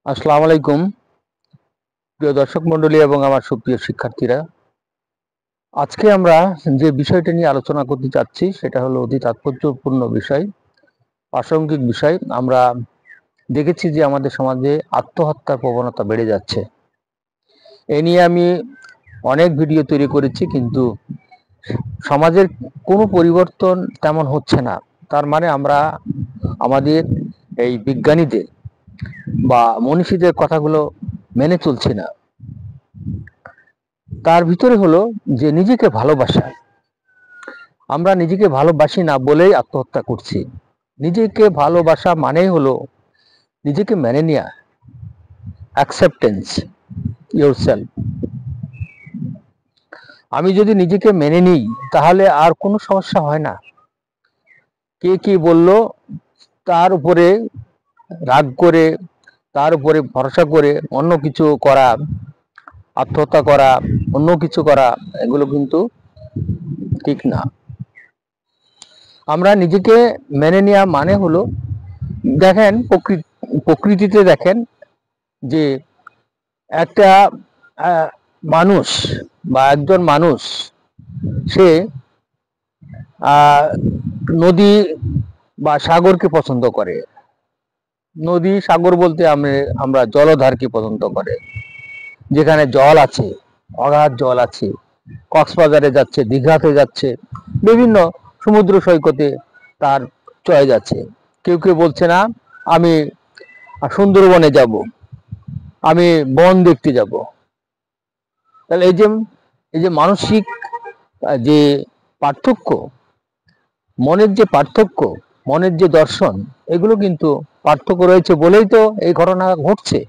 আসসালামু আলাইকুম প্রিয় দর্শক মণ্ডলী এবং আমার সুপ্রিয় শিক্ষার্থীরা। আজকে আমরা যে বিষয়টা নিয়ে আলোচনা করতে চাচ্ছি সেটা হলো অতি তাৎপর্যপূর্ণ বিষয়, প্রাসঙ্গিক বিষয়। আমরা দেখেছি যে আমাদের সমাজে আত্মহত্যার প্রবণতা বেড়ে যাচ্ছে। এ নিয়ে আমি অনেক ভিডিও তৈরি করেছি, কিন্তু সমাজের কোনো পরিবর্তন তেমন হচ্ছে না। তার মানে আমরা আমাদের এই বিজ্ঞানীদের বা মনীষীদের কথাগুলো মেনে চলছি না। তার ভিতরে হলো যে নিজেকে ভালোবাসা। আমরা নিজেকে ভালোবাসি না বলেই আত্মহত্যা করছি। নিজেকে ভালোবাসা মানেই হলো নিজেকে মেনে নেওয়া, অ্যাকসেপ্টেন্স ইয়োরসেলফ। আমি যদি নিজেকে মেনে নিই তাহলে আর কোনো সমস্যা হয় না। কে কি বলল তার উপরে রাগ করে, তার উপরে ভরসা করে অন্য কিছু করা, আত্মহত্যা করা, অন্য কিছু করা, এগুলো কিন্তু ঠিক না। আমরা নিজেকে মেনে নেওয়া মানে হলো, দেখেন প্রকৃতিতে দেখেন যে একটা মানুষ বা একজন মানুষ সে নদী বা সাগরকে পছন্দ করে। নদী সাগর বলতে আমরা জলধারকে পছন্দ করে, যেখানে জল আছে, অগাধ জল আছে। কক্সবাজারে যাচ্ছে, দীঘাতে যাচ্ছে, বিভিন্ন সমুদ্র সৈকতে তার চয়েস আছে। কেউ কেউ বলছে না আমি সুন্দরবনে যাব, আমি বন দেখতে যাব। তাহলে এই যে মানসিক যে পার্থক্য, মনের যে পার্থক্য, মনের যে দর্শন, এগুলো কিন্তু পার্থক্য রয়েছে বলেই তো এই ঘটনা ঘটছে।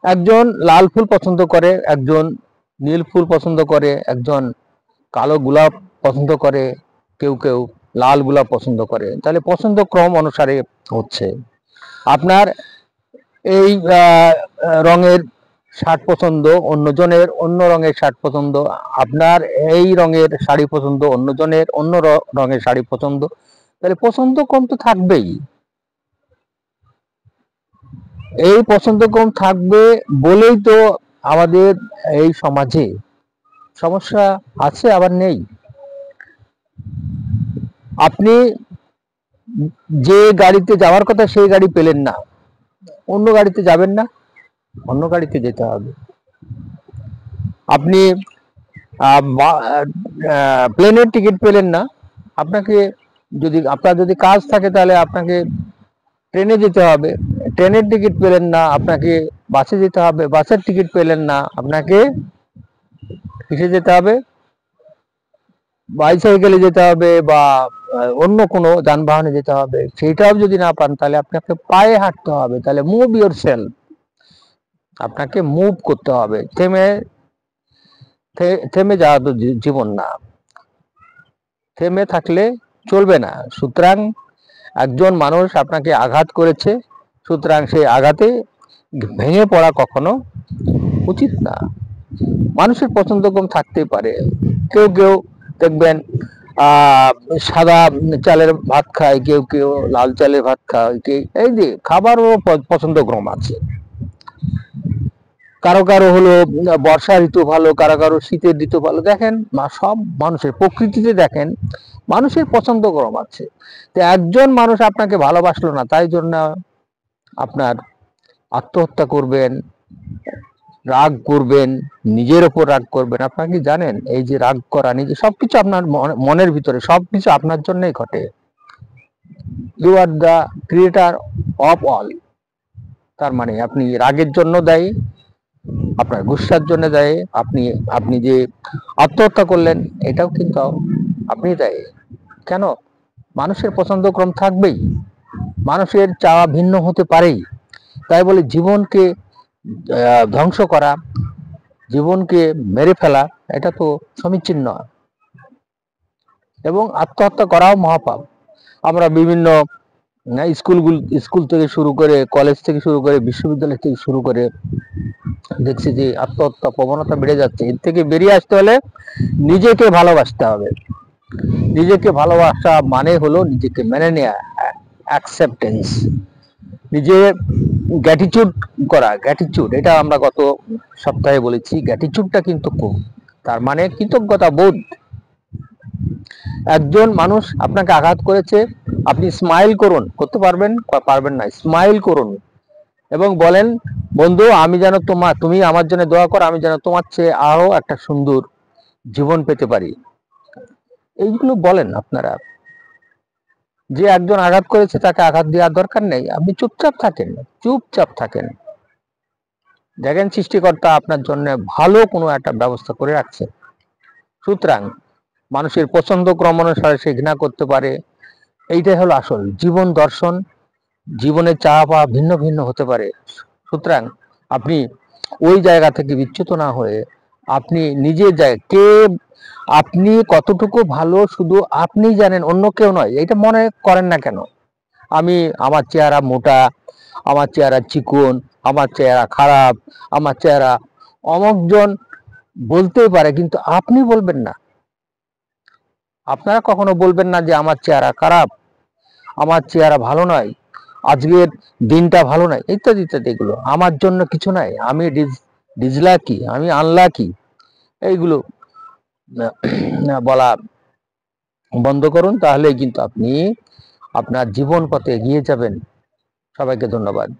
একজন লাল ফুল পছন্দ করে, একজন নীল ফুল পছন্দ করে, একজন কালো গোলাপ পছন্দ করে, কেউ কেউ লাল গোলাপ পছন্দ করে। তাহলে পছন্দ ক্রম অনুসারে হচ্ছে। আপনার এই রঙের শার্ট পছন্দ, অন্যজনের অন্য রঙের শার্ট পছন্দ। আপনার এই রঙের শাড়ি পছন্দ, অন্যজনের অন্য রঙের শাড়ি পছন্দ। তাহলে পছন্দ কম তো থাকবেই। এই পছন্দ কম থাকবে বলেই তো আমাদের এই সমাজে সমস্যা আছে, আবার নেই। আপনি যে গাড়িতে যাওয়ার কথা সেই গাড়ি পেলেন না, অন্য গাড়িতে যাবেন না, অন্য গাড়িতে যেতে হবে। আপনি প্লেনের টিকিট পেলেন না, আপনাকে আপনার যদি কাজ থাকে তাহলে আপনাকে ট্রেনে যেতে হবে। ট্রেনের টিকিট পেলেন না, আপনাকে বাসে যেতে হবে। বাসের টিকিট পেলেন না, আপনাকে কিসে যেতে হবে? বাইসাইকেলে যেতে হবে বা অন্য কোনো যানবাহনে যেতে হবে। সেইটাও যদি না পান তাহলে আপনাকে পায়ে হাঁটতে হবে। তাহলে মুভ ইয়োর সেলফ, আপনাকে মুভ করতে হবে। থেমে যাওয়া তো জীবন না, থেমে থাকলে চলবে না। সুতরাং একজন মানুষ আপনাকে আঘাত করেছে, সুতরাং সেই আঘাতে ভেঙে পড়া কখনো উচিত না। মানুষের পছন্দ কম থাকতেই পারে। কেউ কেউ দেখবেন সাদা চালের ভাত খায়, কেউ কেউ লাল চালের ভাত খায়, এই যে খাবারও পছন্দ ক্রম আছে। কারো কারো হলো বর্ষা ঋতু ভালো, কারো কারো শীতের ঋতু ভালো। দেখেন সব মানুষের প্রকৃতিতে দেখেন মানুষের পছন্দ ক্রম আছে। তো একজন মানুষ আপনাকে ভালোবাসলো না তাই জন্য আপনার আত্মহত্যা করবেন, রাগ করবেন, নিজের ওপর রাগ করবেন। আপনারা কি জানেন এই যে রাগ করা, নিজে সবকিছু আপনার মনের ভিতরে সবকিছু আপনার জন্যই ঘটে। You are the creator of all. তার মানে আপনি রাগের জন্য দায়ী, আপনার গুসার জন্য দায়ী, আপনি যে আত্মহত্যা করলেন এটাও কিন্তু আপনি দায়ী। কেন? মানুষের পছন্দ ক্রম থাকবেই, মানুষের চাওয়া ভিন্ন হতে পারেই। তাই বলে জীবনকে ধ্বংস করা, জীবনকে মেরে ফেলা, এটা তো সমীচীন নয়। এবং আত্মহত্যা করাও মহাপাপ। আমরা বিভিন্ন স্কুল থেকে শুরু করে, কলেজ থেকে শুরু করে, বিশ্ববিদ্যালয় থেকে শুরু করে দেখছি যে আত্মহত্যা প্রবণতা বেড়ে যাচ্ছে। এর থেকে বেরিয়ে আসতে হলে নিজেকে ভালোবাসতে হবে। নিজেকে ভালোবাসা মানে হলো নিজেকে মেনে নেওয়া, অ্যাকসেপ্টেন্স। নিজে গ্র্যাটিটিউড করা, গ্র্যাটিটিউড, এটা আমরা গত সপ্তাহে বলেছি। গ্র্যাটিটিউডটা কিন্তু খুব, তার মানে কৃতজ্ঞতা বোধ। একজন মানুষ আপনাকে আঘাত করেছে, আপনি স্মাইল করুন, করতে পারবেন? পারবেন না। স্মাইল করুন এবং বলেন, বন্ধু আমি যেন তুমি আমার জন্য দোয়া করো, আমি যেন তোমার চেয়ে আরো একটা সুন্দর জীবন পেতে পারি। এইগুলো বলেন আপনারা। যে একজন আঘাত করেছে তাকে আঘাত দেওয়ার দরকার নেই, আপনি চুপচাপ থাকেন, চুপচাপ থাকেন। দেখেন সৃষ্টিকর্তা আপনার জন্য ভালো কোনো একটা ব্যবস্থা করে রাখছে। সুতরাং মানুষের পছন্দ ক্রম অনুসারে সে ঘৃণা করতে পারে, এইটাই হলো আসল জীবন দর্শন। জীবনের চাওয়া পাওয়া ভিন্ন ভিন্ন হতে পারে। সুতরাং আপনি ওই জায়গা থেকে বিচ্যুত না হয়ে আপনি নিজের জায়গায় আপনি কতটুকু ভালো শুধু আপনি জানেন, অন্য কেউ নয়। এটা মনে করেন না কেন আমার চেহারা মোটা, আমার চেহারা চিকন, আমার চেহারা খারাপ, আমার চেহারা অমুকজন বলতেই পারে, কিন্তু আপনি বলবেন না। আপনারা কখনো বলবেন না যে আমার চেহারা খারাপ, আমার চেহারা ভালো নয়, আজকের দিনটা ভালো নয়, ইত্যাদি ইত্যাদি। এগুলো আমার জন্য কিছু নয়, আমি ডিজলাকি, আমি আনলাকি, এইগুলো বলা বন্ধ করুন। তাহলে কিন্তু আপনি আপনার জীবন পথে এগিয়ে যাবেন। সবাইকে ধন্যবাদ।